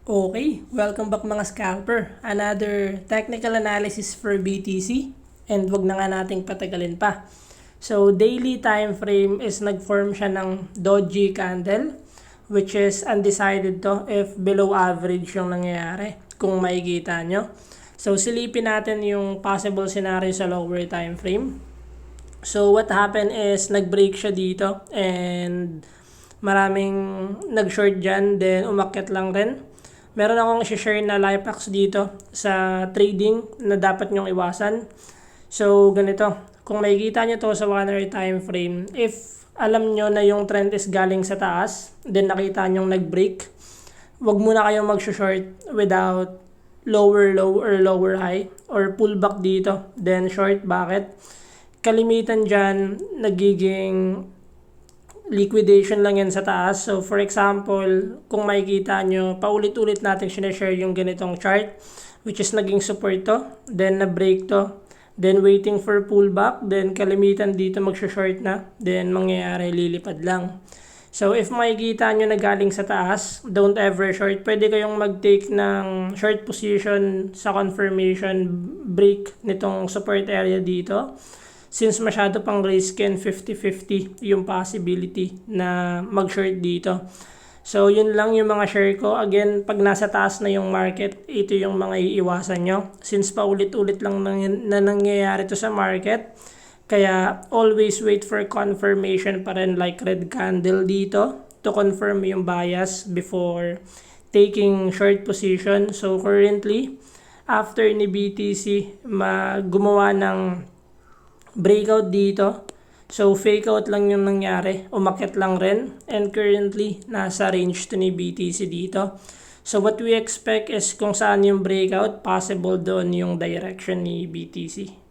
Okay, welcome back mga scalper. Another technical analysis for BTC and wag na nga nating patagalin pa. So daily time frame is nag-form siya ng doji candle which is undecided to if below average yung nangyayari kung makikita nyo. So silipin natin yung possible scenario sa lower time frame. So what happened is nag-break siya dito and maraming nag-short dyan, then umakyat lang rin. Meron akong i-share na life hacks dito sa trading na dapat nyong iwasan. So ganito, kung makikita nyo to sa 1 hour time frame, if alam nyo na yung trend is galing sa taas, then nakita nyong nag-break, wag muna kayong mag-short without lower low or lower high or pullback dito, then short. Bakit? Kalimitan dyan, nagiging liquidation lang yan sa taas. So for example, kung makikita nyo, paulit-ulit natin sinashare yung ganitong chart, which is naging support to, then na-break to, then waiting for pullback, then kalimitan dito mag-short na, then mangyayari lilipad lang. So if makikita nyo na galing sa taas, don't ever short. Pwede kayong mag-take ng short position sa confirmation break nitong support area dito. Since masyado pang risk and 50-50 yung possibility na mag-short dito. So yun lang yung mga share ko. Again, pag nasa taas na yung market, ito yung mga iiwasan nyo. Since paulit-ulit lang na nangyayari to sa market, kaya always wait for confirmation pa rin like red candle dito to confirm yung bias before taking short position. So currently, after ni BTC gumawa ng breakout dito, so fake out lang yung nangyari, umakyat lang rin, and currently nasa range to ni BTC dito. So what we expect is kung saan yung breakout, possible doon yung direction ni BTC.